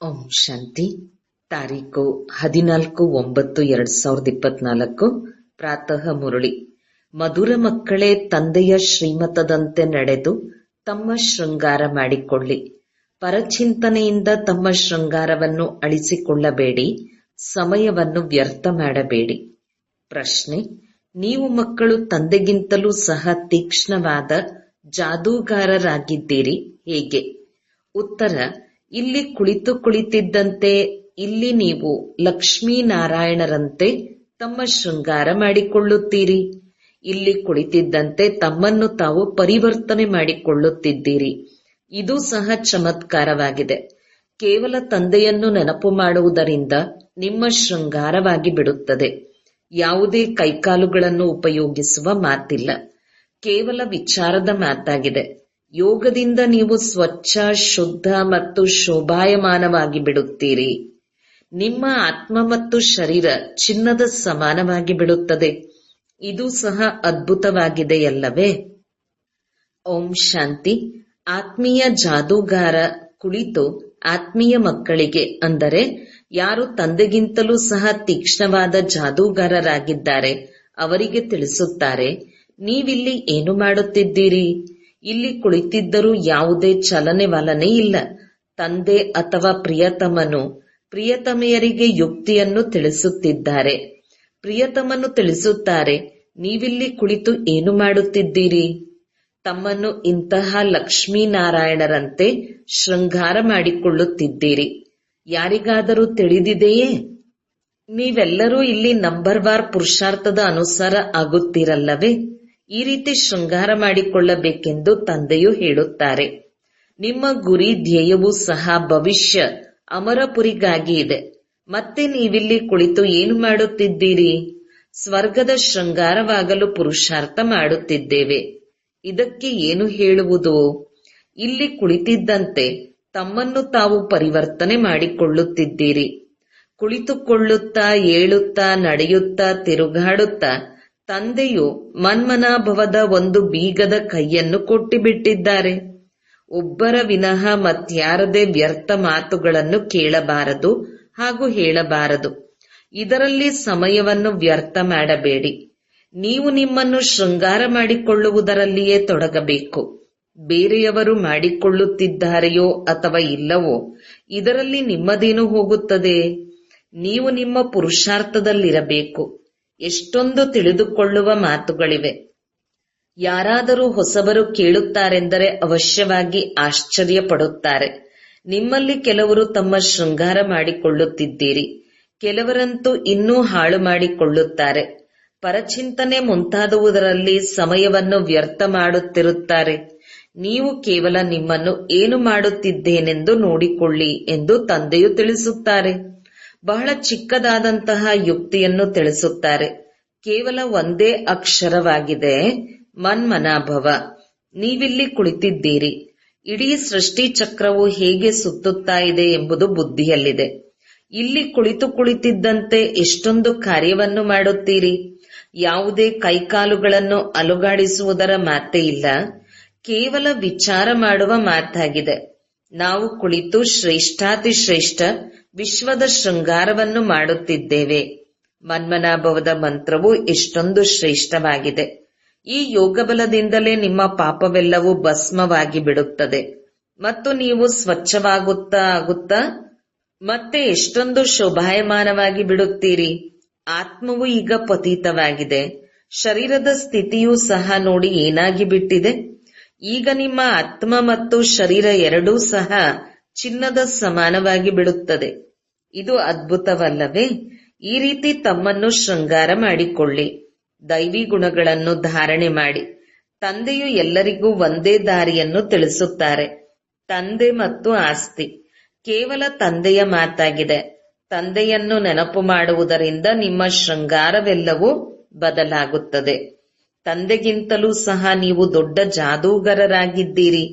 ಓಂ ಶಾಂತಿ. ತಾರೀಕು 14/9/2024. ಪ್ರಾತಃ ಮುರಳಿ. ಮಧುರ ಮಕ್ಕಳೇ, ತಂದೆಯ ಶ್ರೀಮತದಂತೆ ನಡೆದು ತಮ್ಮ ಶೃಂಗಾರ ಮಾಡಿಕೊಳ್ಳಿ. ಪರಚಿಂತನೆಯಿಂದ ತಮ್ಮ ಶೃಂಗಾರವನ್ನು ಅಳಿಸಿಕೊಳ್ಳಬೇಡಿ. ಸಮಯವನ್ನು ವ್ಯರ್ಥ ಮಾಡಬೇಡಿ. ಪ್ರಶ್ನೆ: ನೀವು ಮಕ್ಕಳು ತಂದೆಗಿಂತಲೂ ಸಹ ತೀಕ್ಷ್ಣವಾದ ಜಾದೂಗಾರರಾಗಿದ್ದೀರಿ, ಹೇಗೆ? ಉತ್ತರ: ಇಲ್ಲಿ ಕುಳಿತಿದ್ದಂತೆ ಇಲ್ಲಿ ನೀವು ಲಕ್ಷ್ಮೀನಾರಾಯಣರಂತೆ ತಮ್ಮ ಶೃಂಗಾರ ಮಾಡಿಕೊಳ್ಳುತ್ತೀರಿ. ಇಲ್ಲಿ ಕುಳಿತಿದ್ದಂತೆ ತಮ್ಮನ್ನು ತಾವು ಪರಿವರ್ತನೆ ಮಾಡಿಕೊಳ್ಳುತ್ತಿದ್ದೀರಿ. ಇದು ಸಹ ಚಮತ್ಕಾರವಾಗಿದೆ. ಕೇವಲ ತಂದೆಯನ್ನು ನೆನಪು ಮಾಡುವುದರಿಂದ ನಿಮ್ಮ ಶೃಂಗಾರವಾಗಿ ಬಿಡುತ್ತದೆ. ಯಾವುದೇ ಕೈಕಾಲುಗಳನ್ನು ಉಪಯೋಗಿಸುವ ಮಾತಿಲ್ಲ. ಕೇವಲ ವಿಚಾರದ ಮಾತಾಗಿದೆ. ಯೋಗದಿಂದ ನೀವು ಸ್ವಚ್ಛ, ಶುದ್ಧ ಮತ್ತು ಶೋಭಾಯಮಾನವಾಗಿ ಬಿಡುತ್ತೀರಿ. ನಿಮ್ಮ ಆತ್ಮ ಮತ್ತು ಶರೀರ ಚಿನ್ನದ ಸಮಾನವಾಗಿ ಬಿಡುತ್ತದೆ. ಇದು ಸಹ ಅದ್ಭುತವಾಗಿದೆಯಲ್ಲವೇ? ಓಂ ಶಾಂತಿ. ಆತ್ಮೀಯ ಜಾದೂಗಾರ ಕುಳಿತು ಆತ್ಮೀಯ ಮಕ್ಕಳಿಗೆ, ಅಂದರೆ ಯಾರು ತಂದೆಗಿಂತಲೂ ಸಹ ತೀಕ್ಷ್ಣವಾದ ಜಾದೂಗಾರರಾಗಿದ್ದಾರೆ, ಅವರಿಗೆ ತಿಳಿಸುತ್ತಾರೆ, ನೀವಿಲ್ಲಿ ಏನು ಮಾಡುತ್ತಿದ್ದೀರಿ? ಇಲ್ಲಿ ಕುಳಿತಿದ್ದರೂ ಯಾವುದೇ ಚಲನೆ ವಲನೆ ಇಲ್ಲ. ತಂದೆ ಅಥವಾ ಪ್ರಿಯತಮನು ಪ್ರಿಯತಮೆಯರಿಗೆ ಯುಕ್ತಿಯನ್ನು ತಿಳಿಸುತ್ತಿದ್ದಾರೆ. ಪ್ರಿಯತಮನು ತಿಳಿಸುತ್ತಾರೆ, ನೀವಿಲ್ಲಿ ಕುಳಿತು ಏನು ಮಾಡುತ್ತಿದ್ದೀರಿ? ತಮ್ಮನ್ನು ಇಂತಹ ಲಕ್ಷ್ಮೀನಾರಾಯಣರಂತೆ ಶೃಂಗಾರ ಮಾಡಿಕೊಳ್ಳುತ್ತಿದ್ದೀರಿ. ಯಾರಿಗಾದರೂ ತಿಳಿದಿದೆಯೇ? ನೀವೆಲ್ಲರೂ ಇಲ್ಲಿ ನಂಬರ್ ವಾರ್ ಪುರುಷಾರ್ಥದ ಅನುಸಾರ ಆಗುತ್ತೀರಲ್ಲವೇ? ಈ ರೀತಿ ಶೃಂಗಾರ ಮಾಡಿಕೊಳ್ಳಬೇಕೆಂದು ತಂದೆಯು ಹೇಳುತ್ತಾರೆ. ನಿಮ್ಮ ಗುರಿ ಧ್ಯೇಯವೂ ಸಹ ಭವಿಷ್ಯ ಅಮರಪುರಿಗಾಗಿ ಇದೆ. ಮತ್ತೆ ನೀವಿಲ್ಲಿ ಕುಳಿತು ಏನು ಮಾಡುತ್ತಿದ್ದೀರಿ? ಸ್ವರ್ಗದ ಶೃಂಗಾರವಾಗಲು ಪುರುಷಾರ್ಥ ಮಾಡುತ್ತಿದ್ದೇವೆ. ಇದಕ್ಕೆ ಏನು ಹೇಳುವುದು? ಇಲ್ಲಿ ಕುಳಿತಿದ್ದಂತೆ ತಮ್ಮನ್ನು ತಾವು ಪರಿವರ್ತನೆ ಮಾಡಿಕೊಳ್ಳುತ್ತಿದ್ದೀರಿ. ಕುಳಿತುಕೊಳ್ಳುತ್ತಾ, ಏಳುತ್ತಾ, ನಡೆಯುತ್ತಾ, ತಿರುಗಾಡುತ್ತಾ ತಂದೆಯು ಮನ್ಮನಾಭವದ ಒಂದು ಬೀಗದ ಕೈಯನ್ನು ಕೊಟ್ಟಿಬಿಟ್ಟಿದ್ದಾರೆ. ಒಬ್ಬರ ವಿನಃ ಮತ್ಯಾರದೇ ವ್ಯರ್ಥ ಮಾತುಗಳನ್ನು ಕೇಳಬಾರದು ಹಾಗೂ ಹೇಳಬಾರದು. ಇದರಲ್ಲಿ ಸಮಯವನ್ನು ವ್ಯರ್ಥ ಮಾಡಬೇಡಿ. ನೀವು ನಿಮ್ಮನ್ನು ಶೃಂಗಾರ ಮಾಡಿಕೊಳ್ಳುವುದರಲ್ಲಿಯೇ ತೊಡಗಬೇಕು. ಬೇರೆಯವರು ಮಾಡಿಕೊಳ್ಳುತ್ತಿದ್ದಾರೆಯೋ ಅಥವಾ ಇಲ್ಲವೋ, ಇದರಲ್ಲಿ ನಿಮ್ಮದೇನು ಹೋಗುತ್ತದೆ? ನೀವು ನಿಮ್ಮ ಪುರುಷಾರ್ಥದಲ್ಲಿರಬೇಕು. ಎಷ್ಟೊಂದು ತಿಳಿದುಕೊಳ್ಳುವ ಮಾತುಗಳಿವೆ. ಯಾರಾದರೂ ಹೊಸಬರು ಕೇಳುತ್ತಾರೆಂದರೆ ಅವಶ್ಯವಾಗಿ ಆಶ್ಚರ್ಯ ಪಡುತ್ತಾರೆ. ನಿಮ್ಮಲ್ಲಿ ಕೆಲವರು ತಮ್ಮ ಶೃಂಗಾರ ಮಾಡಿಕೊಳ್ಳುತ್ತಿದ್ದೀರಿ. ಕೆಲವರಂತೂ ಇನ್ನೂ ಹಾಳು ಮಾಡಿಕೊಳ್ಳುತ್ತಾರೆ. ಪರಚಿಂತನೆ ಮುಂತಾದವುದರಲ್ಲಿ ಸಮಯವನ್ನು ವ್ಯರ್ಥ ಮಾಡುತ್ತಿರುತ್ತಾರೆ. ನೀವು ಕೇವಲ ನಿಮ್ಮನ್ನು ಏನು ಮಾಡುತ್ತಿದ್ದೇನೆಂದು ನೋಡಿಕೊಳ್ಳಿ ಎಂದು ತಂದೆಯು ತಿಳಿಸುತ್ತಾರೆ. ಬಹಳ ಚಿಕ್ಕದಾದಂತಹ ಯುಕ್ತಿಯನ್ನು ತಿಳಿಸುತ್ತಾರೆ. ಕೇವಲ ಒಂದೇ ಅಕ್ಷರವಾಗಿದೆ, ಮನ್ಮನಾಭವ. ನೀವಿಲ್ಲಿ ಕುಳಿತಿದ್ದೀರಿ. ಇಡೀ ಸೃಷ್ಟಿ ಚಕ್ರವು ಹೇಗೆ ಸುತ್ತುತ್ತಾ ಇದೆ ಎಂಬುದು ಬುದ್ಧಿಯಲ್ಲಿದೆ. ಇಲ್ಲಿ ಕುಳಿತಿದ್ದಂತೆ ಎಷ್ಟೊಂದು ಕಾರ್ಯವನ್ನು ಮಾಡುತ್ತೀರಿ. ಯಾವುದೇ ಕೈಕಾಲುಗಳನ್ನು ಅಲುಗಾಡಿಸುವುದರ ಮಾತೇ ಇಲ್ಲ. ಕೇವಲ ವಿಚಾರ ಮಾಡುವ ಮಾತಾಗಿದೆ. ನಾವು ಕುಳಿತು ಶ್ರೇಷ್ಠಾತಿಶ್ರೇಷ್ಠ ವಿಶ್ವದ ಶೃಂಗಾರವನ್ನು ಮಾಡುತ್ತಿದ್ದೇವೆ. ಮನ್ಮನಾಭವದ ಮಂತ್ರವು ಎಷ್ಟೊಂದು ಶ್ರೇಷ್ಠವಾಗಿದೆ. ಈ ಯೋಗಬಲದಿಂದಲೇ ನಿಮ್ಮ ಪಾಪವೆಲ್ಲವೂ ಭಸ್ಮವಾಗಿ ಬಿಡುತ್ತದೆ ಮತ್ತು ನೀವು ಸ್ವಚ್ಛವಾಗುತ್ತಾ ಮತ್ತೆ ಎಷ್ಟೊಂದು ಶೋಭಾಯಮಾನವಾಗಿ ಬಿಡುತ್ತೀರಿ. ಆತ್ಮವು ಈಗ ಪತಿತವಾಗಿದೆ. ಶರೀರದ ಸ್ಥಿತಿಯೂ ಸಹ ನೋಡಿ ಏನಾಗಿ ಬಿಟ್ಟಿದೆ. ಈಗ ನಿಮ್ಮ ಆತ್ಮ ಮತ್ತು ಶರೀರ ಎರಡೂ ಸಹ ಚಿನ್ನದ ಸಮಾನವಾಗಿ ಬಿಡುತ್ತದೆ. ಇದು ಅದ್ಭುತವಲ್ಲವೇ? ಈ ರೀತಿ ತಮ್ಮನ್ನು ಶೃಂಗಾರ ಮಾಡಿಕೊಳ್ಳಿ. ದೈವಿ ಗುಣಗಳನ್ನು ಧಾರಣೆ ಮಾಡಿ. ತಂದೆಯು ಎಲ್ಲರಿಗೂ ಒಂದೇ ದಾರಿಯನ್ನು ತಿಳಿಸುತ್ತಾರೆ. ತಂದೆ ಮತ್ತು ಆಸ್ತಿ ಕೇವಲ ತಂದೆಯ ಮಾತಾಗಿದೆ. ತಂದೆಯನ್ನು ನೆನಪು ಮಾಡುವುದರಿಂದ ನಿಮ್ಮ ಶೃಂಗಾರವೆಲ್ಲವೂ ಬದಲಾಗುತ್ತದೆ. ತಂದೆಗಿಂತಲೂ ಸಹ ನೀವು ದೊಡ್ಡ ಜಾದೂಗರರಾಗಿದ್ದೀರಿ.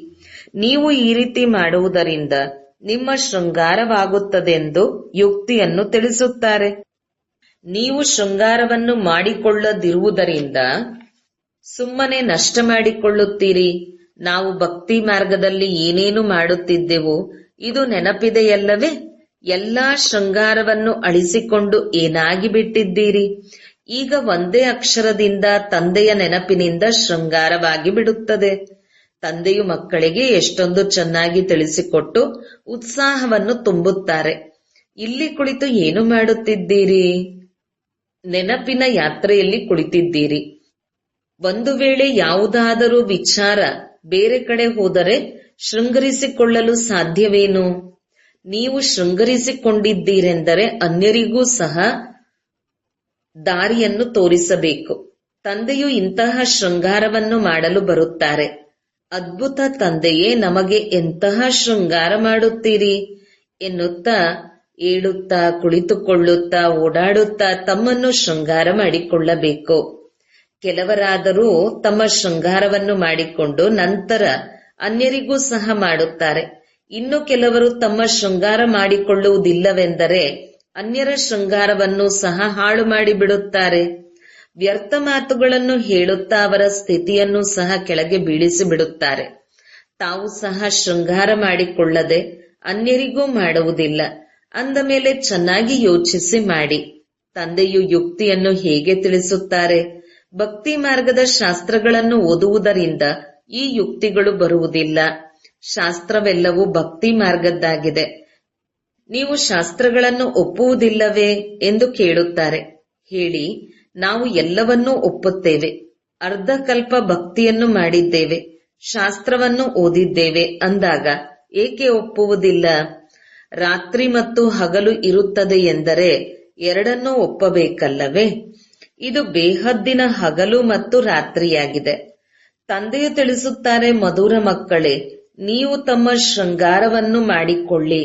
ನೀವು ಈ ರೀತಿ ಮಾಡುವುದರಿಂದ ನಿಮ್ಮ ಶೃಂಗಾರವಾಗುತ್ತದೆಂದು ಯುಕ್ತಿಯನ್ನು ತಿಳಿಸುತ್ತಾರೆ. ನೀವು ಶೃಂಗಾರವನ್ನು ಮಾಡಿಕೊಳ್ಳದಿರುವುದರಿಂದ ಸುಮ್ಮನೆ ನಷ್ಟ ಮಾಡಿಕೊಳ್ಳುತ್ತೀರಿ. ನಾವು ಭಕ್ತಿ ಮಾರ್ಗದಲ್ಲಿ ಏನೇನು ಮಾಡುತ್ತಿದ್ದೆವು ಇದು ನೆನಪಿದೆಯಲ್ಲವೇ? ಎಲ್ಲಾ ಶೃಂಗಾರವನ್ನು ಅಳಿಸಿಕೊಂಡು ಏನಾಗಿ ಬಿಟ್ಟಿದ್ದೀರಿ? ಈಗ ಒಂದೇ ಅಕ್ಷರದಿಂದ ತಂದೆಯ ನೆನಪಿನಿಂದ ಶೃಂಗಾರವಾಗಿ ಬಿಡುತ್ತದೆ. ತಂದೆಯು ಮಕ್ಕಳಿಗೆ ಎಷ್ಟೊಂದು ಚೆನ್ನಾಗಿ ತಿಳಿಸಿಕೊಟ್ಟು ಉತ್ಸಾಹವನ್ನು ತುಂಬುತ್ತಾರೆ. ಇಲ್ಲಿ ಕುಳಿತು ಏನು ಮಾಡುತ್ತಿದ್ದೀರಿ? ನೆನಪಿನ ಯಾತ್ರೆಯಲ್ಲಿ ಕುಳಿತಿದ್ದೀರಿ. ಒಂದು ವೇಳೆ ಯಾವುದಾದರೂ ವಿಚಾರ ಬೇರೆ ಕಡೆ ಹೋದರೆ ಶೃಂಗರಿಸಿಕೊಳ್ಳಲು ಸಾಧ್ಯವೇನು? ನೀವು ಶೃಂಗರಿಸಿಕೊಂಡಿದ್ದೀರೆಂದರೆ ಅನ್ಯರಿಗೂ ಸಹ ದಾರಿಯನ್ನು ತೋರಿಸಬೇಕು. ತಂದೆಯು ಇಂತಹ ಶೃಂಗಾರವನ್ನು ಮಾಡಲು ಬರುತ್ತಾರೆ. ಅದ್ಭುತ ತಂದೆಯೇ, ನಮಗೆ ಎಂತಹ ಶೃಂಗಾರ ಮಾಡುತ್ತೀರಿ ಎನ್ನುತ್ತಾ ಏಳುತ್ತಾ ಕುಳಿತುಕೊಳ್ಳುತ್ತಾ ಓಡಾಡುತ್ತಾ ತಮ್ಮನ್ನು ಶೃಂಗಾರ ಮಾಡಿಕೊಳ್ಳಬೇಕು. ಕೆಲವರಾದರೂ ತಮ್ಮ ಶೃಂಗಾರವನ್ನು ಮಾಡಿಕೊಂಡು ನಂತರ ಅನ್ಯರಿಗೂ ಸಹ ಮಾಡುತ್ತಾರೆ. ಇನ್ನು ಕೆಲವರು ತಮ್ಮ ಶೃಂಗಾರ ಮಾಡಿಕೊಳ್ಳುವುದಿಲ್ಲವೆಂದರೆ ಅನ್ಯರ ಶೃಂಗಾರವನ್ನು ಸಹ ಹಾಳು ಮಾಡಿಬಿಡುತ್ತಾರೆ. ವ್ಯರ್ಥ ಮಾತುಗಳನ್ನು ಹೇಳುತ್ತಾ ಅವರ ಸ್ಥಿತಿಯನ್ನು ಸಹ ಕೆಳಗೆ ಬೀಳಿಸಿ ಬಿಡುತ್ತಾರೆ. ತಾವು ಸಹ ಶೃಂಗಾರ ಮಾಡಿಕೊಳ್ಳದೆ ಅನ್ಯರಿಗೂ ಮಾಡುವುದಿಲ್ಲ. ಅಂದ ಮೇಲೆ ಚೆನ್ನಾಗಿ ಯೋಚಿಸಿ ಮಾಡಿ. ತಂದೆಯು ಯುಕ್ತಿಯನ್ನು ಹೇಗೆ ತಿಳಿಸುತ್ತಾರೆ? ಭಕ್ತಿ ಮಾರ್ಗದ ಶಾಸ್ತ್ರಗಳನ್ನು ಓದುವುದರಿಂದ ಈ ಯುಕ್ತಿಗಳು ಬರುವುದಿಲ್ಲ. ಶಾಸ್ತ್ರವೆಲ್ಲವೂ ಭಕ್ತಿ ಮಾರ್ಗದ್ದಾಗಿದೆ. ನೀವು ಶಾಸ್ತ್ರಗಳನ್ನು ಒಪ್ಪುವುದಿಲ್ಲವೇ ಎಂದು ಕೇಳುತ್ತಾರೆ. ಹೇಳಿ, ನಾವು ಎಲ್ಲವನ್ನೂ ಒಪ್ಪುತ್ತೇವೆ. ಅರ್ಧಕಲ್ಪ ಭಕ್ತಿಯನ್ನು ಮಾಡಿದ್ದೇವೆ, ಶಾಸ್ತ್ರವನ್ನು ಓದಿದ್ದೇವೆ ಅಂದಾಗ ಏಕೆ ಒಪ್ಪುವುದಿಲ್ಲ? ರಾತ್ರಿ ಮತ್ತು ಹಗಲು ಇರುತ್ತದೆ ಎಂದರೆ ಎರಡನ್ನೂ ಒಪ್ಪಬೇಕಲ್ಲವೇ? ಇದು ಬೇಹದ್ದಿನ ಹಗಲು ಮತ್ತು ರಾತ್ರಿಯಾಗಿದೆ. ತಂದೆಯು ತಿಳಿಸುತ್ತಾರೆ, ಮಧುರ ಮಕ್ಕಳೇ, ನೀವು ತಮ್ಮ ಶೃಂಗಾರವನ್ನು ಮಾಡಿಕೊಳ್ಳಿ.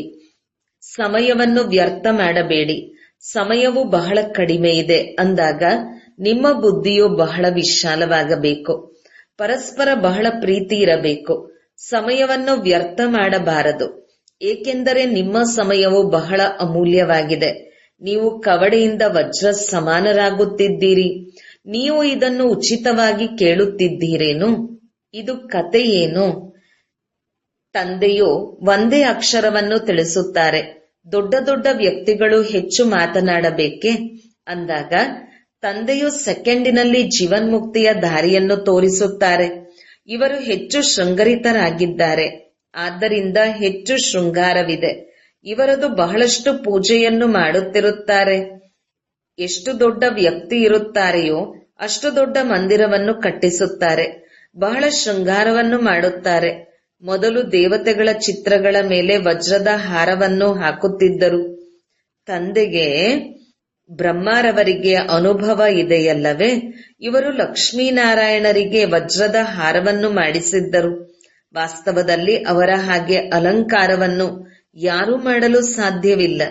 ಸಮಯವನ್ನು ವ್ಯರ್ಥ ಮಾಡಬೇಡಿ. ಸಮಯವು ಬಹಳ ಕಡಿಮೆ ಇದೆ ಅಂದಾಗ ನಿಮ್ಮ ಬುದ್ಧಿಯು ಬಹಳ ವಿಶಾಲವಾಗಬೇಕು. ಪರಸ್ಪರ ಬಹಳ ಪ್ರೀತಿ ಇರಬೇಕು. ಸಮಯವನ್ನು ವ್ಯರ್ಥ ಮಾಡಬಾರದು. ಏಕೆಂದರೆ ನಿಮ್ಮ ಸಮಯವು ಬಹಳ ಅಮೂಲ್ಯವಾಗಿದೆ. ನೀವು ಕವಡೆಯಿಂದ ವಜ್ರ ಸಮಾನರಾಗುತ್ತಿದ್ದೀರಿ. ನೀವು ಇದನ್ನು ಉಚಿತವಾಗಿ ಕೇಳುತ್ತಿದ್ದೀರೇನು? ಇದು ಕತೆ ಏನು? ತಂದೆಯು ಒಂದೇ ಅಕ್ಷರವನ್ನು ತಿಳಿಸುತ್ತಾರೆ. ದೊಡ್ಡ ದೊಡ್ಡ ವ್ಯಕ್ತಿಗಳು ಹೆಚ್ಚು ಮಾತನಾಡಬೇಕೆ ಅಂದಾಗ ತಂದೆಯು ಸೆಕೆಂಡಿನಲ್ಲಿ ಜೀವನ್ಮುಕ್ತಿಯ ದಾರಿಯನ್ನು ತೋರಿಸುತ್ತಾರೆ. ಇವರು ಹೆಚ್ಚು ಶೃಂಗರಿತರಾಗಿದ್ದಾರೆ, ಆದ್ದರಿಂದ ಹೆಚ್ಚು ಶೃಂಗಾರವಿದೆ. ಇವರದು ಬಹಳಷ್ಟು ಪೂಜೆಯನ್ನು ಮಾಡುತ್ತಿರುತ್ತಾರೆ. ಎಷ್ಟು ದೊಡ್ಡ ವ್ಯಕ್ತಿ ಇರುತ್ತಾರೆಯೋ ಅಷ್ಟು ದೊಡ್ಡ ಮಂದಿರವನ್ನು ಕಟ್ಟಿಸುತ್ತಾರೆ. ಬಹಳ ಶೃಂಗಾರವನ್ನು ಮಾಡುತ್ತಾರೆ. ಮೊದಲು ದೇವತೆಗಳ ಚಿತ್ರಗಳ ಮೇಲೆ ವಜ್ರದ ಹಾರವನ್ನು ಹಾಕುತ್ತಿದ್ದರು. ತಂದೆಗೆ ಬ್ರಹ್ಮರವರಿಗೆ ಅನುಭವ ಇದೆಯಲ್ಲವೇ? ಇವರು ಲಕ್ಷ್ಮೀನಾರಾಯಣರಿಗೆ ವಜ್ರದ ಹಾರವನ್ನು ಮಾಡಿಸಿದ್ದರು. ವಾಸ್ತವದಲ್ಲಿ ಅವರ ಹಾಗೆ ಅಲಂಕಾರವನ್ನು ಯಾರೂ ಮಾಡಲು ಸಾಧ್ಯವಿಲ್ಲ.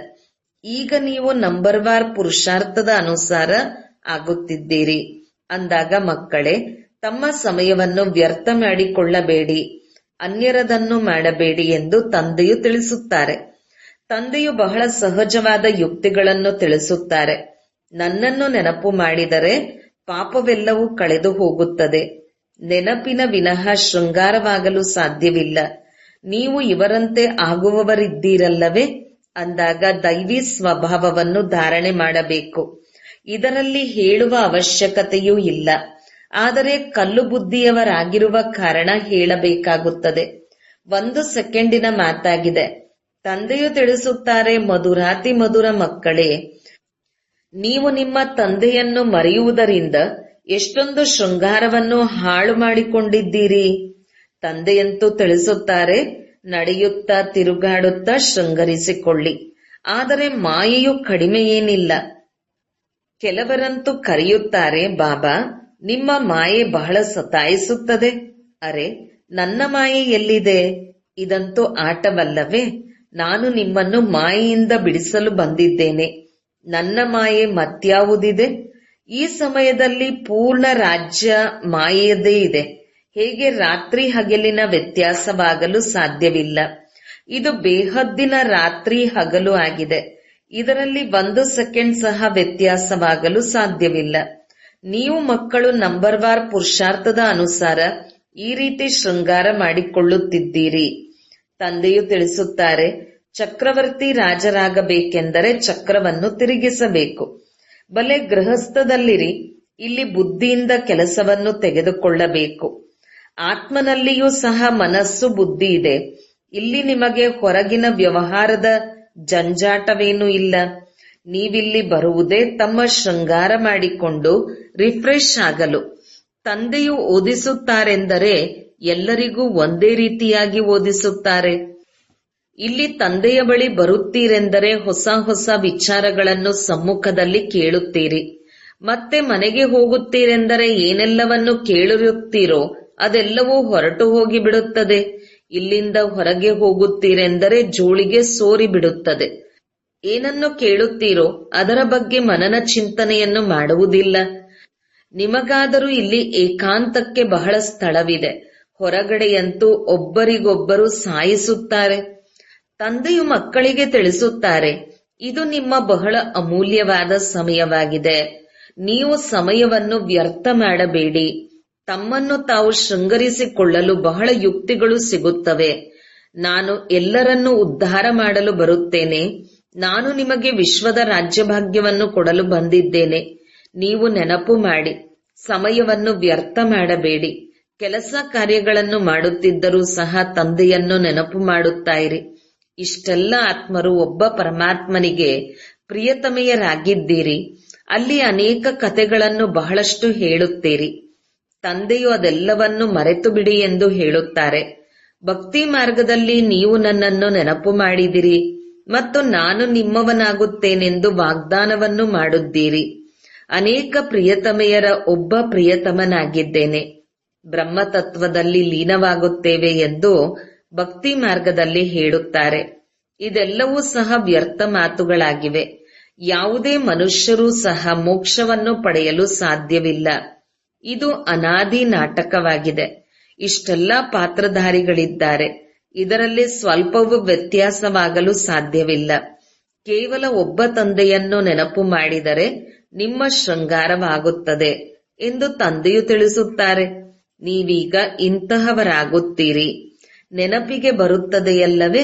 ಈಗ ನೀವು ನಂಬರ್ವಾರ್ ಪುರುಷಾರ್ಥದ ಅನುಸಾರ ಆಗುತ್ತಿದ್ದೀರಿ ಅಂದಾಗ ಮಕ್ಕಳೇ, ತಮ್ಮ ಸಮಯವನ್ನು ವ್ಯರ್ಥ ಮಾಡಿಕೊಳ್ಳಬೇಡಿ, ಅನ್ಯರದನ್ನು ಮಾಡಬೇಡಿ ಎಂದು ತಂದೆಯು ತಿಳಿಸುತ್ತಾರೆ. ತಂದೆಯು ಬಹಳ ಸಹಜವಾದ ಯುಕ್ತಿಗಳನ್ನು ತಿಳಿಸುತ್ತಾರೆ. ನನ್ನನ್ನು ನೆನಪು ಮಾಡಿದರೆ ಪಾಪವೆಲ್ಲವೂ ಕಳೆದು ಹೋಗುತ್ತದೆ. ನೆನಪಿನ ವಿನಃ ಶೃಂಗಾರವಾಗಲು ಸಾಧ್ಯವಿಲ್ಲ. ನೀವು ಇವರಂತೆ ಆಗುವವರಿದ್ದೀರಲ್ಲವೇ ಅಂದಾಗ ದೈವಿ ಸ್ವಭಾವವನ್ನು ಧಾರಣೆ ಮಾಡಬೇಕು. ಇದರಲ್ಲಿ ಹೇಳುವ ಅವಶ್ಯಕತೆಯೂ ಇಲ್ಲ. ಆದರೆ ಕಲ್ಲು ಬುದ್ಧಿಯವರಾಗಿರುವ ಕಾರಣ ಹೇಳಬೇಕಾಗುತ್ತದೆ. 1 ಸೆಕೆಂಡಿನ ಮಾತಾಗಿದೆ. ತಂದೆಯು ತಿಳಿಸುತ್ತಾರೆ, ಮಧುರಾತಿ ಮಧುರ ಮಕ್ಕಳೇ, ನೀವು ನಿಮ್ಮ ತಂದೆಯನ್ನು ಮರೆಯುವುದರಿಂದ ಎಷ್ಟೊಂದು ಶೃಂಗಾರವನ್ನು ಹಾಳು ಮಾಡಿಕೊಂಡಿದ್ದೀರಿ. ತಂದೆಯಂತೂ ತಿಳಿಸುತ್ತಾರೆ, ನಡೆಯುತ್ತಾ ತಿರುಗಾಡುತ್ತಾ ಶೃಂಗರಿಸಿಕೊಳ್ಳಿ. ಆದರೆ ಮಾಯೆಯು ಕಡಿಮೆ ಏನಿಲ್ಲ. ಕೆಲವರಂತೂ ಕರೆಯುತ್ತಾರೆ, ಬಾಬಾ, ನಿಮ್ಮ ಮಾಯೆ ಬಹಳ ಸತಾಯಿಸುತ್ತದೆ. ಅರೆ, ನನ್ನ ಮಾಯೆ ಎಲ್ಲಿದೆ? ಇದಂತೂ ಆಟವಲ್ಲವೇ? ನಾನು ನಿಮ್ಮನ್ನು ಮಾಯೆಯಿಂದ ಬಿಡಿಸಲು ಬಂದಿದ್ದೇನೆ. ನನ್ನ ಮಾಯೆ ಮತ್ಯಾವುದಿದೆ? ಈ ಸಮಯದಲ್ಲಿ ಪೂರ್ಣ ರಾಜ್ಯ ಮಾಯೆಯದೇ ಇದೆ. ಹೇಗೆ ರಾತ್ರಿ ಹಗಲಿನ ವ್ಯತ್ಯಾಸವಾಗಲು ಸಾಧ್ಯವಿಲ್ಲ. ಇದು ಬೇಹದ್ದಿನ ರಾತ್ರಿ ಹಗಲು ಆಗಿದೆ. ಇದರಲ್ಲಿ 1 ಸೆಕೆಂಡ್ ಸಹ ವ್ಯತ್ಯಾಸವಾಗಲು ಸಾಧ್ಯವಿಲ್ಲ. ನೀವು ಮಕ್ಕಳು ನಂಬರ್ವಾರ್ ಪುರುಷಾರ್ಥದ ಅನುಸಾರ ಈ ರೀತಿ ಶೃಂಗಾರ ಮಾಡಿಕೊಳ್ಳುತ್ತಿದ್ದೀರಿ. ತಂದೆಯು ತಿಳಿಸುತ್ತಾರೆ, ಚಕ್ರವರ್ತಿ ರಾಜರಾಗಬೇಕೆಂದರೆ ಚಕ್ರವನ್ನು ತಿರುಗಿಸಬೇಕು. ಬಲೆ ಗೃಹಸ್ಥದಲ್ಲಿರಿ, ಇಲ್ಲಿ ಬುದ್ಧಿಯಿಂದ ಕೆಲಸವನ್ನು ತೆಗೆದುಕೊಳ್ಳಬೇಕು. ಆತ್ಮನಲ್ಲಿಯೂ ಸಹ ಮನಸ್ಸು, ಬುದ್ಧಿ ಇದೆ. ಇಲ್ಲಿ ನಿಮಗೆ ಹೊರಗಿನ ವ್ಯವಹಾರದ ಜಂಜಾಟವೇನೂ ಇಲ್ಲ. ನೀವಿಲ್ಲಿ ಬರುವುದೇ ತಮ್ಮ ಶೃಂಗಾರ ಮಾಡಿಕೊಂಡು ರಿಫ್ರೆಶ್ ಆಗಲು. ತಂದೆಯು ಓದಿಸುತ್ತಾರೆಂದರೆ ಎಲ್ಲರಿಗೂ ಒಂದೇ ರೀತಿಯಾಗಿ ಓದಿಸುತ್ತಾರೆ. ಇಲ್ಲಿ ತಂದೆಯ ಬಳಿ ಬರುತ್ತೀರೆಂದರೆ ಹೊಸ ಹೊಸ ವಿಚಾರಗಳನ್ನು ಸಮ್ಮುಖದಲ್ಲಿ ಕೇಳುತ್ತೀರಿ. ಮತ್ತೆ ಮನೆಗೆ ಹೋಗುತ್ತೀರೆಂದರೆ ಏನೆಲ್ಲವನ್ನು ಕೇಳಿರುತ್ತೀರೋ ಅದೆಲ್ಲವೂ ಹೊರಟು ಹೋಗಿ ಬಿಡುತ್ತದೆ. ಇಲ್ಲಿಂದ ಹೊರಗೆ ಹೋಗುತ್ತೀರೆಂದರೆ ಜೋಳಿಗೆ ಸೋರಿ ಬಿಡುತ್ತದೆ. ಏನನ್ನು ಕೇಳುತ್ತೀರೋ ಅದರ ಬಗ್ಗೆ ಮನನ ಚಿಂತನೆಯನ್ನು ಮಾಡುವುದಿಲ್ಲ. ನಿಮಗಾದರೂ ಇಲ್ಲಿ ಏಕಾಂತಕ್ಕೆ ಬಹಳ ಸ್ಥಳವಿದೆ. ಹೊರಗಡೆಯಂತೂ ಒಬ್ಬರಿಗೊಬ್ಬರು ಸಾಯಿಸುತ್ತಾರೆ. ತಂದೆಯು ಮಕ್ಕಳಿಗೆ ತಿಳಿಸುತ್ತಾರೆ, ಇದು ನಿಮ್ಮ ಬಹಳ ಅಮೂಲ್ಯವಾದ ಸಮಯವಾಗಿದೆ. ನೀವು ಸಮಯವನ್ನು ವ್ಯರ್ಥ ಮಾಡಬೇಡಿ. ತಮ್ಮನ್ನು ತಾವು ಶೃಂಗರಿಸಿಕೊಳ್ಳಲು ಬಹಳ ಯುಕ್ತಿಗಳು ಸಿಗುತ್ತವೆ. ನಾನು ಎಲ್ಲರನ್ನೂ ಉದ್ಧಾರ ಮಾಡಲು ಬರುತ್ತೇನೆ. ನಾನು ನಿಮಗೆ ವಿಶ್ವದ ರಾಜ್ಯಭಾಗ್ಯವನ್ನು ಕೊಡಲು ಬಂದಿದ್ದೇನೆ. ನೀವು ನೆನಪು ಮಾಡಿ, ಸಮಯವನ್ನು ವ್ಯರ್ಥ ಮಾಡಬೇಡಿ. ಕೆಲಸ ಕಾರ್ಯಗಳನ್ನು ಮಾಡುತ್ತಿದ್ದರೂ ಸಹ ತಂದೆಯನ್ನು ನೆನಪು ಮಾಡುತ್ತಾ ಇರಿ. ಇಷ್ಟೆಲ್ಲ ಆತ್ಮರು ಒಬ್ಬ ಪರಮಾತ್ಮನಿಗೆ ಪ್ರಿಯತಮೆಯರಾಗಿದ್ದೀರಿ. ಅಲ್ಲಿ ಅನೇಕ ಕಥೆಗಳನ್ನು ಬಹಳಷ್ಟು ಹೇಳುತ್ತೀರಿ. ತಂದೆಯು ಅದೆಲ್ಲವನ್ನು ಮರೆತು ಬಿಡಿ ಎಂದು ಹೇಳುತ್ತಾರೆ. ಭಕ್ತಿ ಮಾರ್ಗದಲ್ಲಿ ನೀವು ನನ್ನನ್ನು ನೆನಪು ಮಾಡಿದಿರಿ ಮತ್ತು ನಾನು ನಿಮ್ಮವನಾಗುತ್ತೇನೆಂದು ವಾಗ್ದಾನವನ್ನು ಮಾಡಿದ್ದೀರಿ. ಅನೇಕ ಪ್ರಿಯತಮೆಯರ ಒಬ್ಬ ಪ್ರಿಯತಮನಾಗಿದ್ದೇನೆ. ಬ್ರಹ್ಮತತ್ವದಲ್ಲಿ ಲೀನವಾಗುತ್ತೇವೆ ಎಂದು ಭಕ್ತಿ ಮಾರ್ಗದಲ್ಲಿ ಹೇಳುತ್ತಾರೆ. ಇದೆಲ್ಲವೂ ಸಹ ವ್ಯರ್ಥ ಮಾತುಗಳಾಗಿವೆ. ಯಾವುದೇ ಮನುಷ್ಯರೂ ಸಹ ಮೋಕ್ಷವನ್ನು ಪಡೆಯಲು ಸಾಧ್ಯವಿಲ್ಲ. ಇದು ಅನಾದಿ ನಾಟಕವಾಗಿದೆ. ಇಷ್ಟೆಲ್ಲ ಪಾತ್ರಧಾರಿಗಳಿದ್ದಾರೆ. ಇದರಲ್ಲಿ ಸ್ವಲ್ಪವೂ ವ್ಯತ್ಯಾಸವಾಗಲು ಸಾಧ್ಯವಿಲ್ಲ. ಕೇವಲ ಒಬ್ಬ ತಂದೆಯನ್ನು ನೆನಪು ಮಾಡಿದರೆ ನಿಮ್ಮ ಶೃಂಗಾರವಾಗುತ್ತದೆ ಎಂದು ತಂದೆಯು ತಿಳಿಸುತ್ತಾರೆ. ನೀವೀಗ ಇಂತಹವರಾಗುತ್ತೀರಿ. ನೆನಪಿಗೆ ಬರುತ್ತದೆಯಲ್ಲವೇ?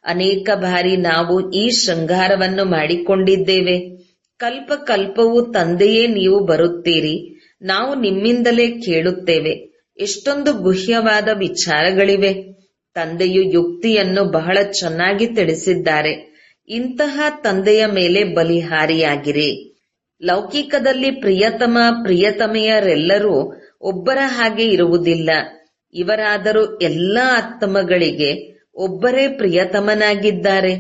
ಅನೇಕ ಬಾರಿ ನಾವು ಈ ಶೃಂಗಾರವನ್ನು ಮಾಡಿಕೊಂಡಿದ್ದೇವೆ. ಕಲ್ಪ ಕಲ್ಪವೂ ತಂದೆಯೇ ನೀವು ಬರುತ್ತೀರಿ, ನಾವು ನಿಮ್ಮಿಂದಲೇ ಕೇಳುತ್ತೇವೆ. ಎಷ್ಟೊಂದು ಗುಹ್ಯವಾದ ವಿಚಾರಗಳಿವೆ. ತಂದೆಯು ಯುಕ್ತಿಯನ್ನು ಬಹಳ ಚೆನ್ನಾಗಿ ತಿಳಿಸಿದ್ದಾರೆ. ಇಂತಹ ತಂದೆಯ ಮೇಲೆ ಬಲಿಹಾರಿಯಾಗಿರಿ. ಲೌಕಿಕದಲ್ಲಿ ಪ್ರಿಯತಮ ಪ್ರಿಯತಮೆಯರೆಲ್ಲರೂ ಒಬ್ಬರ ಹಾಗೆ ಇರುವುದಿಲ್ಲ. ಇವರಾದರೂ ಎಲ್ಲ ಆತ್ಮಗಳಿಗೆ ಒಬ್ಬರೇ ಪ್ರಿಯತಮನಾಗಿದ್ದಾರೆ.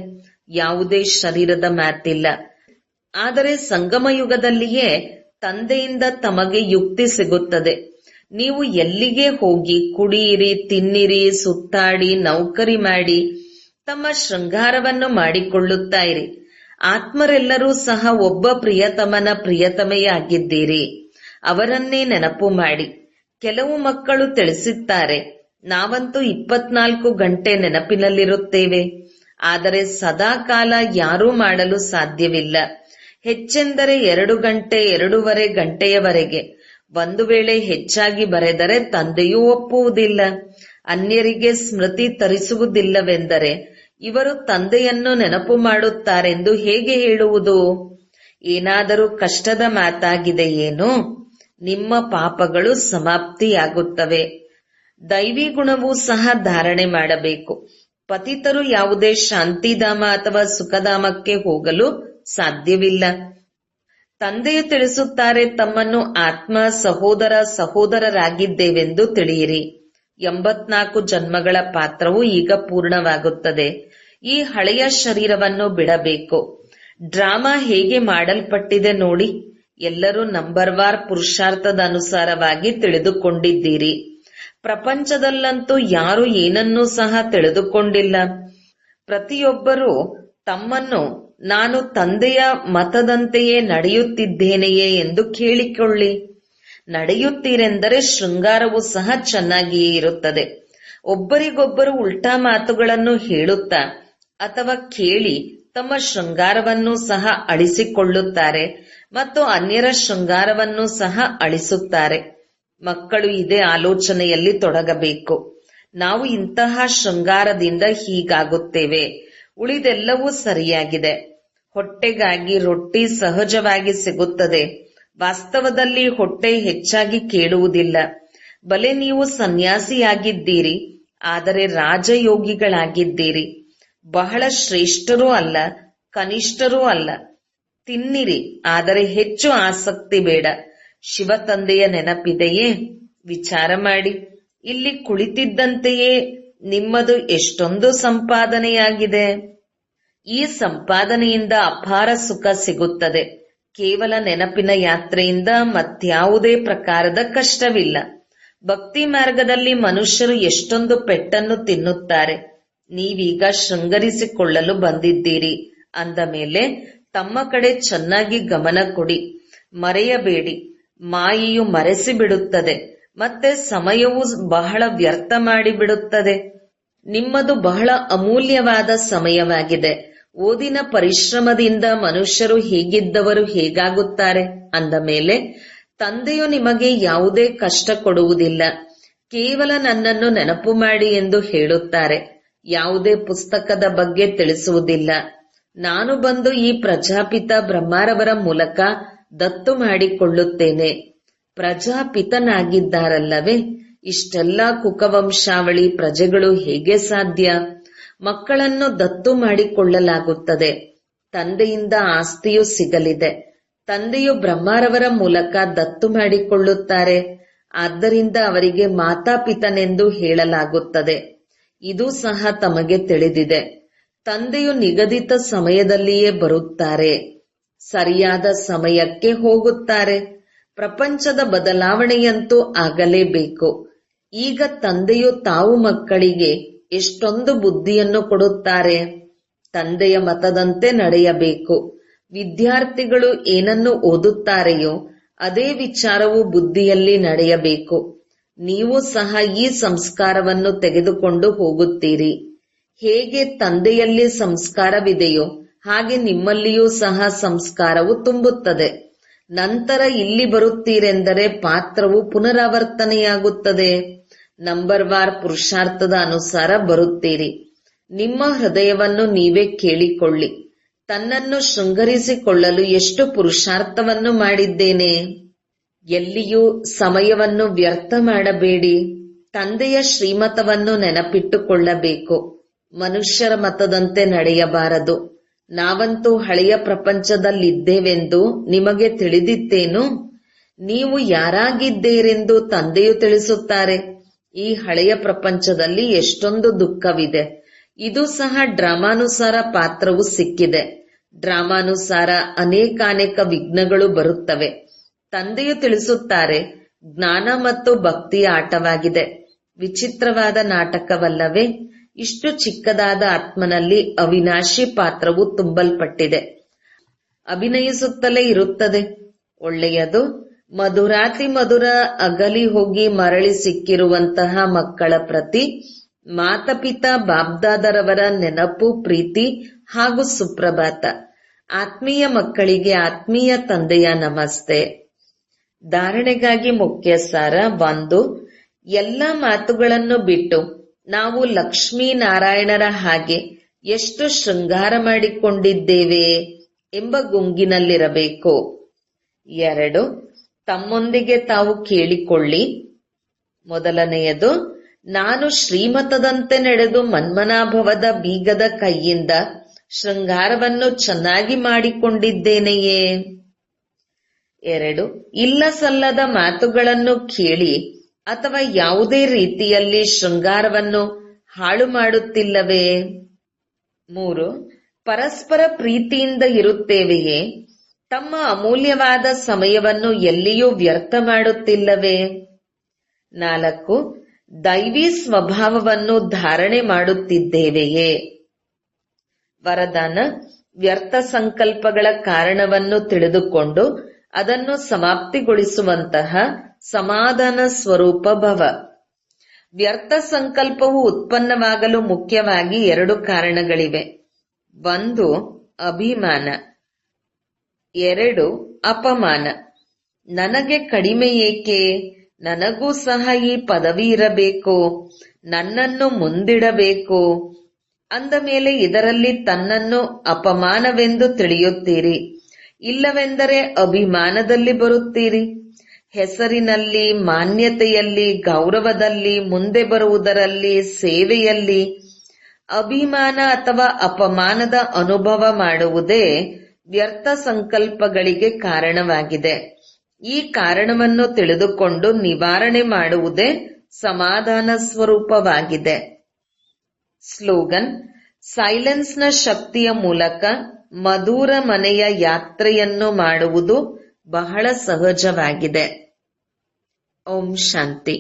ಯಾವುದೇ ಶರೀರದ ಮಾತಿಲ್ಲ. ಆದರೆ ಸಂಗಮಯುಗದಲ್ಲಿಯೇ ತಂದೆಯಿಂದ ತಮಗೆ ಯುಕ್ತಿ ಸಿಗುತ್ತದೆ. ನೀವು ಎಲ್ಲಿಗೆ ಹೋಗಿ ಕುಡಿಯಿರಿ, ತಿನ್ನಿರಿ, ಸುತ್ತಾಡಿ, ನೌಕರಿ ಮಾಡಿ ತಮ್ಮ ಶೃಂಗಾರವನ್ನು ಮಾಡಿಕೊಳ್ಳುತ್ತಾ ಇರಿ. ಆತ್ಮರೆಲ್ಲರೂ ಸಹ ಒಬ್ಬ ಪ್ರಿಯತಮನ ಪ್ರಿಯತಮೆಯಾಗಿದ್ದೀರಿ. ಅವರನ್ನೇ ನೆನಪು ಮಾಡಿ. ಕೆಲವು ಮಕ್ಕಳು ತಿಳಿಸುತ್ತಾರೆ, ನಾವಂತೂ 24 ಗಂಟೆ ನೆನಪಿನಲ್ಲಿರುತ್ತೇವೆ. ಆದರೆ ಸದಾ ಕಾಲ ಯಾರೂ ಮಾಡಲು ಸಾಧ್ಯವಿಲ್ಲ. ಹೆಚ್ಚೆಂದರೆ 2 ಗಂಟೆ 2.5 ಗಂಟೆಯವರೆಗೆ. ಒಂದು ವೇಳೆ ಹೆಚ್ಚಾಗಿ ಬರೆದರೆ ತಂದೆಯೂ ಒಪ್ಪುವುದಿಲ್ಲ. ಅನ್ಯರಿಗೆ ಸ್ಮೃತಿ ತರಿಸುವುದಿಲ್ಲವೆಂದರೆ ಇವರು ತಂದೆಯನ್ನು ನೆನಪು ಮಾಡುತ್ತಾರೆಂದು ಹೇಗೆ ಹೇಳುವುದು? ಏನಾದರೂ ಕಷ್ಟದ ಮಾತಾಗಿದೆಯೇನೋ? ನಿಮ್ಮ ಪಾಪಗಳು ಸಮಾಪ್ತಿಯಾಗುತ್ತವೆ. ದೈವಿ ಗುಣವೂ ಸಹ ಧಾರಣೆ ಮಾಡಬೇಕು. ಪತಿತರು ಯಾವುದೇ ಶಾಂತಿಧಾಮ ಅಥವಾ ಸುಖಧಾಮಕ್ಕೆ ಹೋಗಲು ಸಾಧ್ಯವಿಲ್ಲ. ತಂದೆಯು ತಿಳಿಸುತ್ತಾರೆ, ತಮ್ಮನ್ನು ಆತ್ಮ ಸಹೋದರ ಸಹೋದರರಾಗಿದ್ದೇವೆಂದು ತಿಳಿಯಿರಿ. 84 ಜನ್ಮಗಳ ಪಾತ್ರವು ಈಗ ಪೂರ್ಣವಾಗುತ್ತದೆ. ಈ ಹಳೆಯ ಶರೀರವನ್ನು ಬಿಡಬೇಕು. ಡ್ರಾಮಾ ಹೇಗೆ ಮಾಡಲ್ಪಟ್ಟಿದೆ ನೋಡಿ. ಎಲ್ಲರೂ ನಂಬರ್ವಾರ್ ಪುರುಷಾರ್ಥದ ಅನುಸಾರವಾಗಿ ತಿಳಿದುಕೊಂಡಿದ್ದೀರಿ. ಪ್ರಪಂಚದಲ್ಲಂತೂ ಯಾರು ಏನನ್ನೂ ಸಹ ತಿಳಿದುಕೊಂಡಿಲ್ಲ. ಪ್ರತಿಯೊಬ್ಬರೂ ತಮ್ಮನ್ನು ನಾನು ತಂದೆಯ ಮತದಂತೆಯೇ ನಡೆಯುತ್ತಿದ್ದೇನೆಯೇ ಎಂದು ಕೇಳಿಕೊಳ್ಳಿ. ನಡೆಯುತ್ತೀರೆಂದರೆ ಶೃಂಗಾರವೂ ಸಹ ಚೆನ್ನಾಗಿಯೇ ಇರುತ್ತದೆ. ಒಬ್ಬರಿಗೊಬ್ಬರು ಉಲ್ಟಾ ಮಾತುಗಳನ್ನು ಹೇಳುತ್ತಾ ಅಥವಾ ಕೇಳಿ ತಮ್ಮ ಶೃಂಗಾರವನ್ನು ಸಹ ಅಳಿಸಿಕೊಳ್ಳುತ್ತಾರೆ ಮತ್ತು ಅನ್ಯರ ಶೃಂಗಾರವನ್ನು ಸಹ ಅಳಿಸುತ್ತಾರೆ. ಮಕ್ಕಳು ಇದೇ ಆಲೋಚನೆಯಲ್ಲಿ ತೊಡಗಬೇಕು. ನಾವು ಇಂತಹ ಶೃಂಗಾರದಿಂದ ಹೀಗಾಗುತ್ತೇವೆ. ಉಳಿದೆಲ್ಲವೂ ಸರಿಯಾಗಿದೆ. ಹೊಟ್ಟೆಗಾಗಿ ರೊಟ್ಟಿ ಸಹಜವಾಗಿ ಸಿಗುತ್ತದೆ. ವಾಸ್ತವದಲ್ಲಿ ಹೊಟ್ಟೆ ಹೆಚ್ಚಾಗಿ ಕೇಳುವುದಿಲ್ಲ. ಬಲೆ ನೀವು ಸನ್ಯಾಸಿಯಾಗಿದ್ದೀರಿ, ಆದರೆ ರಾಜಯೋಗಿಗಳಾಗಿದ್ದೀರಿ. ಬಹಳ ಶ್ರೇಷ್ಠರೂ ಅಲ್ಲ, ಕನಿಷ್ಠರೂ ಅಲ್ಲ. ತಿನ್ನಿರಿ, ಆದರೆ ಹೆಚ್ಚು ಆಸಕ್ತಿ ಬೇಡ. ಶಿವ ತಂದೆಯ ನೆನಪಿದೆಯೇ? ವಿಚಾರ ಮಾಡಿ. ಇಲ್ಲಿ ಕುಳಿತಿದ್ದಂತೆಯೇ ನಿಮ್ಮದು ಎಷ್ಟೊಂದು ಸಂಪಾದನೆಯಾಗಿದೆ. ಈ ಸಂಪಾದನೆಯಿಂದ ಅಪಾರ ಸುಖ ಸಿಗುತ್ತದೆ. ಕೇವಲ ನೆನಪಿನ ಯಾತ್ರೆಯಿಂದ ಮತ್ಯಾವುದೇ ಪ್ರಕಾರದ ಕಷ್ಟವಿಲ್ಲ. ಭಕ್ತಿ ಮಾರ್ಗದಲ್ಲಿ ಮನುಷ್ಯರು ಎಷ್ಟೊಂದು ಪೆಟ್ಟನ್ನು ತಿನ್ನುತ್ತಾರೆ. ನೀವೀಗ ಶೃಂಗರಿಸಿಕೊಳ್ಳಲು ಬಂದಿದ್ದೀರಿ ಅಂದ ಮೇಲೆ ತಮ್ಮ ಕಡೆ ಚೆನ್ನಾಗಿ ಗಮನ ಕೊಡಿ. ಮರೆಯಬೇಡಿ. ಮಾಯೆಯು ಮರೆಸಿ ಬಿಡುತ್ತದೆ, ಮತ್ತೆ ಸಮಯವು ಬಹಳ ವ್ಯರ್ಥ ಮಾಡಿಬಿಡುತ್ತದೆ. ನಿಮ್ಮದು ಬಹಳ ಅಮೂಲ್ಯವಾದ ಸಮಯವಾಗಿದೆ. ಓದಿನ ಪರಿಶ್ರಮದಿಂದ ಮನುಷ್ಯರು ಹೇಗಿದ್ದವರು ಹೇಗಾಗುತ್ತಾರೆ ಅಂದ ಮೇಲೆ ತಂದೆಯು ನಿಮಗೆ ಯಾವುದೇ ಕಷ್ಟ ಕೊಡುವುದಿಲ್ಲ. ಕೇವಲ ನನ್ನನ್ನು ನೆನಪು ಮಾಡಿ ಎಂದು ಹೇಳುತ್ತಾರೆ. ಯಾವುದೇ ಪುಸ್ತಕದ ಬಗ್ಗೆ ತಿಳಿಸುವುದಿಲ್ಲ. ನಾನು ಬಂದು ಈ ಪ್ರಜಾಪಿತ ಬ್ರಹ್ಮಾರವರ ಮೂಲಕ ದತ್ತು ಮಾಡಿಕೊಳ್ಳುತ್ತೇನೆ. ಪ್ರಜಾಪಿತನಾಗಿದ್ದಾರಲ್ಲವೇ? ಇಷ್ಟೆಲ್ಲ ಕುಕವಂಶಾವಳಿ ಪ್ರಜೆಗಳು ಹೇಗೆ ಸಾಧ್ಯ? ಮಕ್ಕಳನ್ನು ದತ್ತು ಮಾಡಿಕೊಳ್ಳಲಾಗುತ್ತದೆ. ತಂದೆಯಿಂದ ಆಸ್ತಿಯೂ ಸಿಗಲಿದೆ. ತಂದೆಯು ಬ್ರಹ್ಮಾರವರ ಮೂಲಕ ದತ್ತು ಮಾಡಿಕೊಳ್ಳುತ್ತಾರೆ. ಆದ್ದರಿಂದ ಅವರಿಗೆ ಮಾತಾಪಿತನೆಂದು ಹೇಳಲಾಗುತ್ತದೆ. ಇದು ಸಹ ತಮಗೆ ತಿಳಿದಿದೆ. ತಂದೆಯು ನಿಗದಿತ ಸಮಯದಲ್ಲಿಯೇ ಬರುತ್ತಾರೆ, ಸರಿಯಾದ ಸಮಯಕ್ಕೆ ಹೋಗುತ್ತಾರೆ. ಪ್ರಪಂಚದ ಬದಲಾವಣೆಯಂತೂ ಆಗಲೇಬೇಕು. ಈಗ ತಂದೆಯು ತಾವು ಮಕ್ಕಳಿಗೆ ಎಷ್ಟೊಂದು ಬುದ್ಧಿಯನ್ನು ಕೊಡುತ್ತಾರೆ. ತಂದೆಯ ಮತದಂತೆ ನಡೆಯಬೇಕು. ವಿದ್ಯಾರ್ಥಿಗಳು ಏನನ್ನು ಓದುತ್ತಾರೆಯೋ ಅದೇ ವಿಚಾರವು ಬುದ್ಧಿಯಲ್ಲಿ ನಡೆಯಬೇಕು. ನೀವು ಸಹ ಈ ಸಂಸ್ಕಾರವನ್ನು ತೆಗೆದುಕೊಂಡು ಹೋಗುತ್ತೀರಿ. ಹೇಗೆ ತಂದೆಯಲ್ಲಿ ಸಂಸ್ಕಾರವಿದೆಯೋ ಹಾಗೆ ನಿಮ್ಮಲ್ಲಿಯೂ ಸಹ ಸಂಸ್ಕಾರವು ತುಂಬುತ್ತದೆ. ನಂತರ ಇಲ್ಲಿ ಬರುತ್ತೀರೆಂದರೆ ಪಾತ್ರವು ಪುನರಾವರ್ತನೆಯಾಗುತ್ತದೆ. ನಂಬರ್ ವಾರ್ ಪುರುಷಾರ್ಥದ ಅನುಸಾರ ಬರುತ್ತೀರಿ. ನಿಮ್ಮ ಹೃದಯವನ್ನು ನೀವೇ ಕೇಳಿಕೊಳ್ಳಿ. ತನ್ನನ್ನು ಶೃಂಗರಿಸಿಕೊಳ್ಳಲು ಎಷ್ಟು ಪುರುಷಾರ್ಥವನ್ನು ಮಾಡಿದ್ದೇನೆ. ಎಲ್ಲಿಯೂ ಸಮಯವನ್ನು ವ್ಯರ್ಥ ಮಾಡಬೇಡಿ. ತಂದೆಯ ಶ್ರೀಮತವನ್ನು ನೆನಪಿಟ್ಟುಕೊಳ್ಳಬೇಕು. ಮನುಷ್ಯರ ಮತದಂತೆ ನಡೆಯಬಾರದು. ನಾವಂತೂ ಹಳೆಯ ಪ್ರಪಂಚದಲ್ಲಿದ್ದೇವೆಂದು ನಿಮಗೆ ತಿಳಿದಿತ್ತೇನು? ನೀವು ಯಾರಾಗಿದ್ದೀರೆಂದು ತಂದೆಯು ತಿಳಿಸುತ್ತಾರೆ. ಈ ಹಳೆಯ ಪ್ರಪಂಚದಲ್ಲಿ ಎಷ್ಟೊಂದು ದುಃಖವಿದೆ. ಇದು ಸಹ ಡ್ರಾಮಾನುಸಾರ ಪಾತ್ರವು ಸಿಕ್ಕಿದೆ. ಡ್ರಾಮಾನುಸಾರ ಅನೇಕಾನೇಕ ವಿಘ್ನಗಳು ಬರುತ್ತವೆ. ತಂದೆಯು ತಿಳಿಸುತ್ತಾರೆ, ಜ್ಞಾನ ಮತ್ತು ಭಕ್ತಿಯ ಆಟವಾಗಿದೆ. ವಿಚಿತ್ರವಾದ ನಾಟಕವಲ್ಲವೇ? ಇಷ್ಟು ಚಿಕ್ಕದಾದ ಆತ್ಮನಲ್ಲಿ ಅವಿನಾಶಿ ಪಾತ್ರವು ತುಂಬಲ್ಪಟ್ಟಿದೆ. ಅಭಿನಯಿಸುತ್ತಲೇ ಇರುತ್ತದೆ. ಒಳ್ಳೆಯದು. ಮಧುರಾತಿ ಮಧುರ ಅಗಲಿ ಹೋಗಿ ಮರಳಿ ಸಿಕ್ಕಿರುವಂತಹ ಮಕ್ಕಳ ಪ್ರತಿ ಮಾತಪಿತಾ ಬಾಬ್ದಾದರವರ ನೆನಪು, ಪ್ರೀತಿ ಹಾಗೂ ಸುಪ್ರಭಾತ. ಆತ್ಮೀಯ ಮಕ್ಕಳಿಗೆ ಆತ್ಮೀಯ ತಂದೆಯ ನಮಸ್ತೆ. ಧಾರಣೆಗಾಗಿ ಮುಖ್ಯ ಸಾರ 1. ಎಲ್ಲ ಮಾತುಗಳನ್ನು ಬಿಟ್ಟು ನಾವು ಲಕ್ಷ್ಮೀನಾರಾಯಣರ ಹಾಗೆ ಎಷ್ಟು ಶೃಂಗಾರ ಮಾಡಿಕೊಂಡಿದ್ದೇವೆ ಎಂಬ ಗುಂಗಿನಲ್ಲಿರಬೇಕು. 2. ತಮ್ಮೊಂದಿಗೆ ತಾವು ಕೇಳಿಕೊಳ್ಳಿ. ಮೊದಲನೆಯದು, ನಾನು ಶ್ರೀಮತದಂತೆ ನಡೆದು ಮನ್ಮನಾಭವದ ಬೀಗದ ಕೈಯಿಂದ ಶೃಂಗಾರವನ್ನು ಚೆನ್ನಾಗಿ ಮಾಡಿಕೊಂಡಿದ್ದೇನೆಯೇ? 2. ಇಲ್ಲ ಸಲ್ಲದ ಮಾತುಗಳನ್ನು ಕೇಳಿ ಅಥವಾ ಯಾವುದೇ ರೀತಿಯಲ್ಲಿ ಶೃಂಗಾರವನ್ನು ಹಾಳು ಮಾಡುತ್ತಿಲ್ಲವೇ? 3. ಪರಸ್ಪರ ಪ್ರೀತಿಯಿಂದ ಇರುತ್ತೇವೆಯೇ? ತಮ್ಮ ಅಮೂಲ್ಯವಾದ ಸಮಯವನ್ನು ಎಲ್ಲಿಯೂ ವ್ಯರ್ಥ ಮಾಡುತ್ತಿಲ್ಲವೇ? 4. ದೈವಿ ಸ್ವಭಾವವನ್ನು ಧಾರಣೆ ಮಾಡುತ್ತಿದ್ದೇವೆಯೇ? ವರದಾನ: ವ್ಯರ್ಥ ಸಂಕಲ್ಪಗಳ ಕಾರಣವನ್ನು ತಿಳಿದುಕೊಂಡು ಅದನ್ನು ಸಮಾಪ್ತಿಗೊಳಿಸುವಂತಹ ಸಮಾಧಾನ ಸ್ವರೂಪ ಭವ. ವ್ಯರ್ಥ ಸಂಕಲ್ಪವು ಉತ್ಪನ್ನವಾಗಲು ಮುಖ್ಯವಾಗಿ 2 ಕಾರಣಗಳಿವೆ. 1. ಅಭಿಮಾನ. 2. ಅಪಮಾನ. ನನಗೆ ಕಡಿಮೆ ಏಕೆ? ನನಗೂ ಸಹ ಈ ಪದವಿ ಇರಬೇಕು. ನನ್ನನ್ನು ಮುಂದಿಡಬೇಕು. ಅಂದ ಮೇಲೆ ಇದರಲ್ಲಿ ತನ್ನನ್ನು ಅಪಮಾನವೆಂದು ತಿಳಿಯುತ್ತೀರಿ, ಇಲ್ಲವೆಂದರೆ ಅಭಿಮಾನದಲ್ಲಿ ಬರುತ್ತೀರಿ. ಹೆಸರಿನಲ್ಲಿ, ಮಾನ್ಯತೆಯಲ್ಲಿ, ಗೌರವದಲ್ಲಿ, ಮುಂದೆ ಬರುವುದರಲ್ಲಿ, ಸೇವೆಯಲ್ಲಿ ಅಭಿಮಾನ ಅಥವಾ ಅಪಮಾನದ ಅನುಭವ ಮಾಡುವುದೇ ವ್ಯರ್ಥ ಸಂಕಲ್ಪಗಳಿಗೆ ಕಾರಣವಾಗಿದೆ. ಈ ಕಾರಣವನ್ನು ತಿಳಿದುಕೊಂಡು ನಿವಾರಣೆ ಮಾಡುವುದೇ ಸಮಾಧಾನ ಸ್ವರೂಪವಾಗಿದೆ. ಸ್ಲೋಗನ್: ಸೈಲೆನ್ಸ್ನ ಶಕ್ತಿಯ ಮೂಲಕ ಮಧುರ ಮನೆಯ ಯಾತ್ರೆಯನ್ನು ಮಾಡುವುದು ಬಹಳ ಸಹಜವಾಗಿದೆ. ಓಂ ಶಾಂತಿ.